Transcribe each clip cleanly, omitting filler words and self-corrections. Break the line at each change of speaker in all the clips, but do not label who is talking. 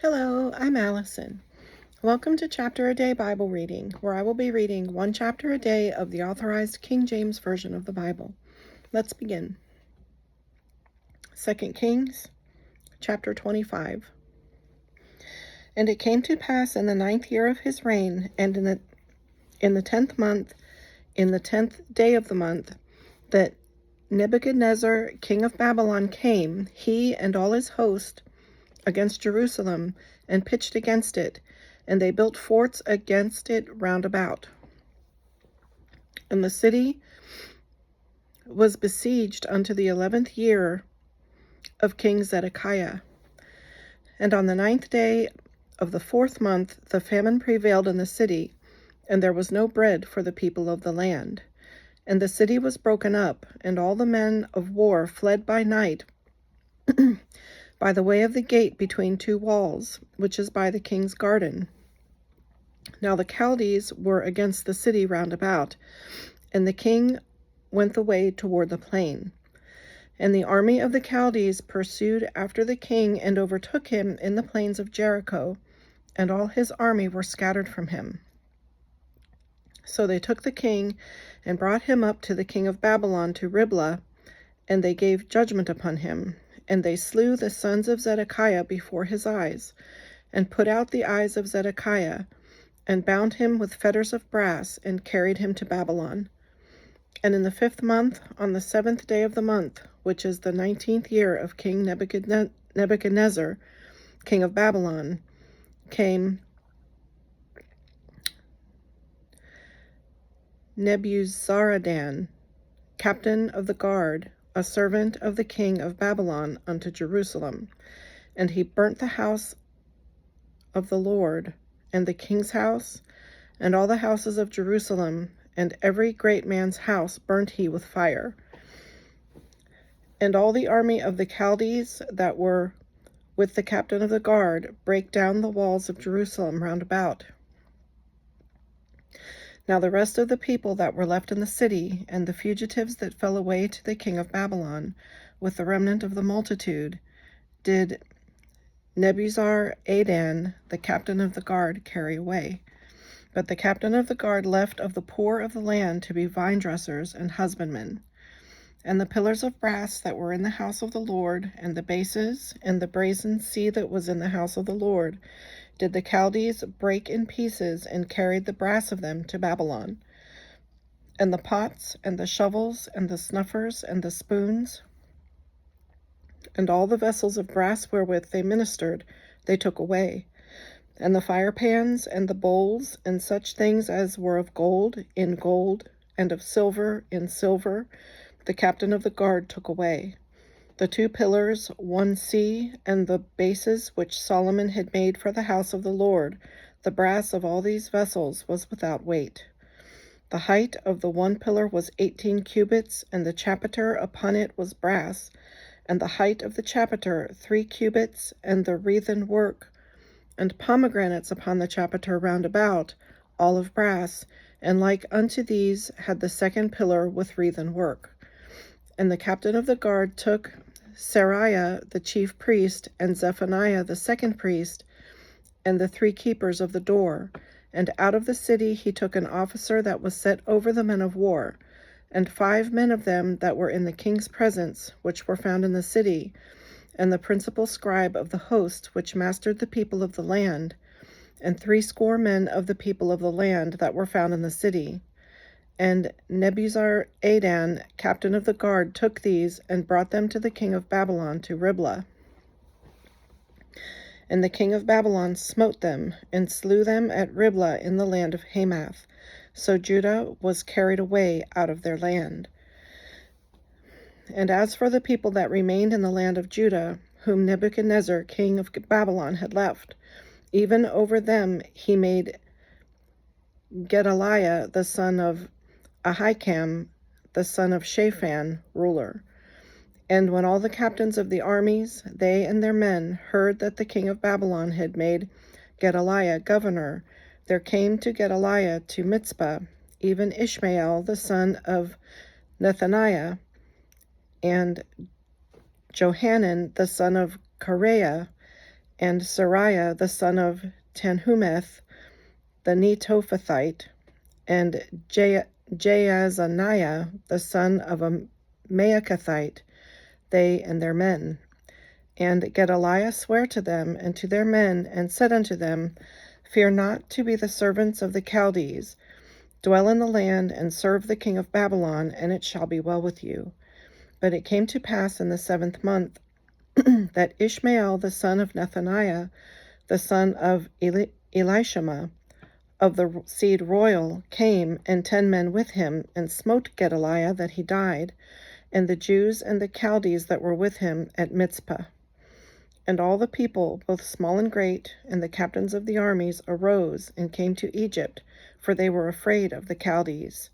Hello, I'm Allison. Welcome to Chapter a Day Bible Reading, where I will be reading one chapter a day of the Authorized King James Version of the Bible. Let's begin. 2 Kings, chapter 25. And it came to pass in the 9th year of his reign, and in the 10th month, in the 10th day of the month, that Nebuchadnezzar, king of Babylon, came, he and all his host, against Jerusalem, and pitched against it, and they built forts against it round about. And the city was besieged unto the 11th year of King Zedekiah. And on the 9th day of the 4th month the famine prevailed in the city, and there was no bread for the people of the land. And the city was broken up, and all the men of war fled by night by the way of the gate between two walls, which is by the king's garden. Now the Chaldees were against the city round about, and the king went the way toward the plain. And the army of the Chaldees pursued after the king, and overtook him in the plains of Jericho, and all his army were scattered from him. So they took the king, and brought him up to the king of Babylon to Riblah, and they gave judgment upon him. And they slew the sons of Zedekiah before his eyes, and put out the eyes of Zedekiah, and bound him with fetters of brass, and carried him to Babylon. And in the 5th month, on the 7th day of the month, which is the 19th year of King Nebuchadnezzar, king of Babylon, came Nebuzaradan, captain of the guard, a servant of the king of Babylon, unto Jerusalem. And he burnt the house of the Lord, and the king's house, and all the houses of Jerusalem, and every great man's house burnt he with fire. And all the army of the Chaldees that were with the captain of the guard brake down the walls of Jerusalem round about. Now the rest of the people that were left in the city, and the fugitives that fell away to the king of Babylon, with the remnant of the multitude, did Nebuzaradan, the captain of the guard, carry away. But the captain of the guard left of the poor of the land to be vine dressers and husbandmen. And the pillars of brass that were in the house of the Lord, and the bases, and the brazen sea that was in the house of the Lord, did the Chaldees break in pieces, and carried the brass of them to Babylon. And the pots, and the shovels, and the snuffers, and the spoons, and all the vessels of brass wherewith they ministered, they took away. And the firepans, and the bowls, and such things as were of gold, in gold, and of silver, in silver, the captain of the guard took away. The 2 pillars, 1 sea, and the bases which Solomon had made for the house of the Lord, the brass of all these vessels was without weight. The height of the 1 pillar was 18 cubits, and the chapiter upon it was brass, and the height of the chapiter 3 cubits, and the wreathen work, and pomegranates upon the chapiter round about, all of brass, and like unto these had the 2nd pillar with wreathen work. And the captain of the guard took Seraiah the chief priest, and Zephaniah the 2nd priest, and the 3 keepers of the door. And out of the city he took an officer that was set over the men of war, and 5 men of them that were in the king's presence, which were found in the city, and the principal scribe of the host, which mastered the people of the land, and 60 men of the people of the land that were found in the city. And Nebuzaradan, captain of the guard, took these, and brought them to the king of Babylon to Riblah. And the king of Babylon smote them, and slew them at Riblah in the land of Hamath. So Judah was carried away out of their land. And as for the people that remained in the land of Judah, whom Nebuchadnezzar, king of Babylon, had left, even over them he made Gedaliah the son of Ahikam, the son of Shaphan, ruler. And when all the captains of the armies, they and their men, heard that the king of Babylon had made Gedaliah governor, there came to Gedaliah to Mizpah, even Ishmael the son of Nethaniah, and Johanan the son of Kareah, and Sariah the son of Tanhumeth the Netophathite, and Jaazaniah the son of a Maacathite, they and their men. And Gedaliah sware to them and to their men, and said unto them, Fear not to be the servants of the Chaldees. Dwell in the land, and serve the king of Babylon, and it shall be well with you. But it came to pass in the 7th month that Ishmael the son of Nethaniah, the son of Elishama, of the seed royal, came, and 10 men with him, and smote Gedaliah that he died, and the Jews and the Chaldees that were with him at Mizpah. And all the people, both small and great, and the captains of the armies, arose and came to Egypt, for they were afraid of the Chaldees.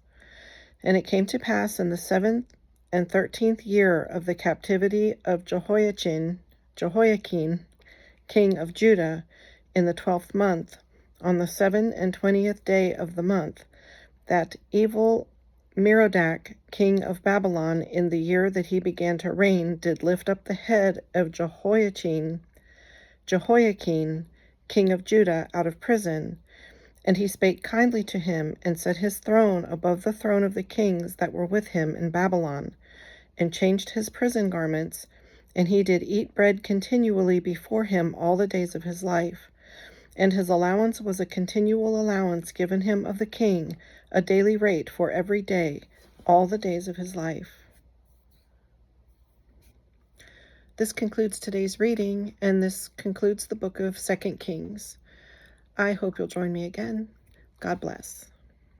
And it came to pass in the 7th and 13th year of the captivity of Jehoiakim, king of Judah, in the 12th month, on the 27th day of the month, that evil Merodach, king of Babylon, in the year that he began to reign, did lift up the head of Jehoiakim, king of Judah, out of prison. And he spake kindly to him, and set his throne above the throne of the kings that were with him in Babylon, and changed his prison garments, and he did eat bread continually before him all the days of his life. And his allowance was a continual allowance given him of the king, a daily rate for every day, all the days of his life. This concludes today's reading, and this concludes the book of 2 Kings. I hope you'll join me again. God bless.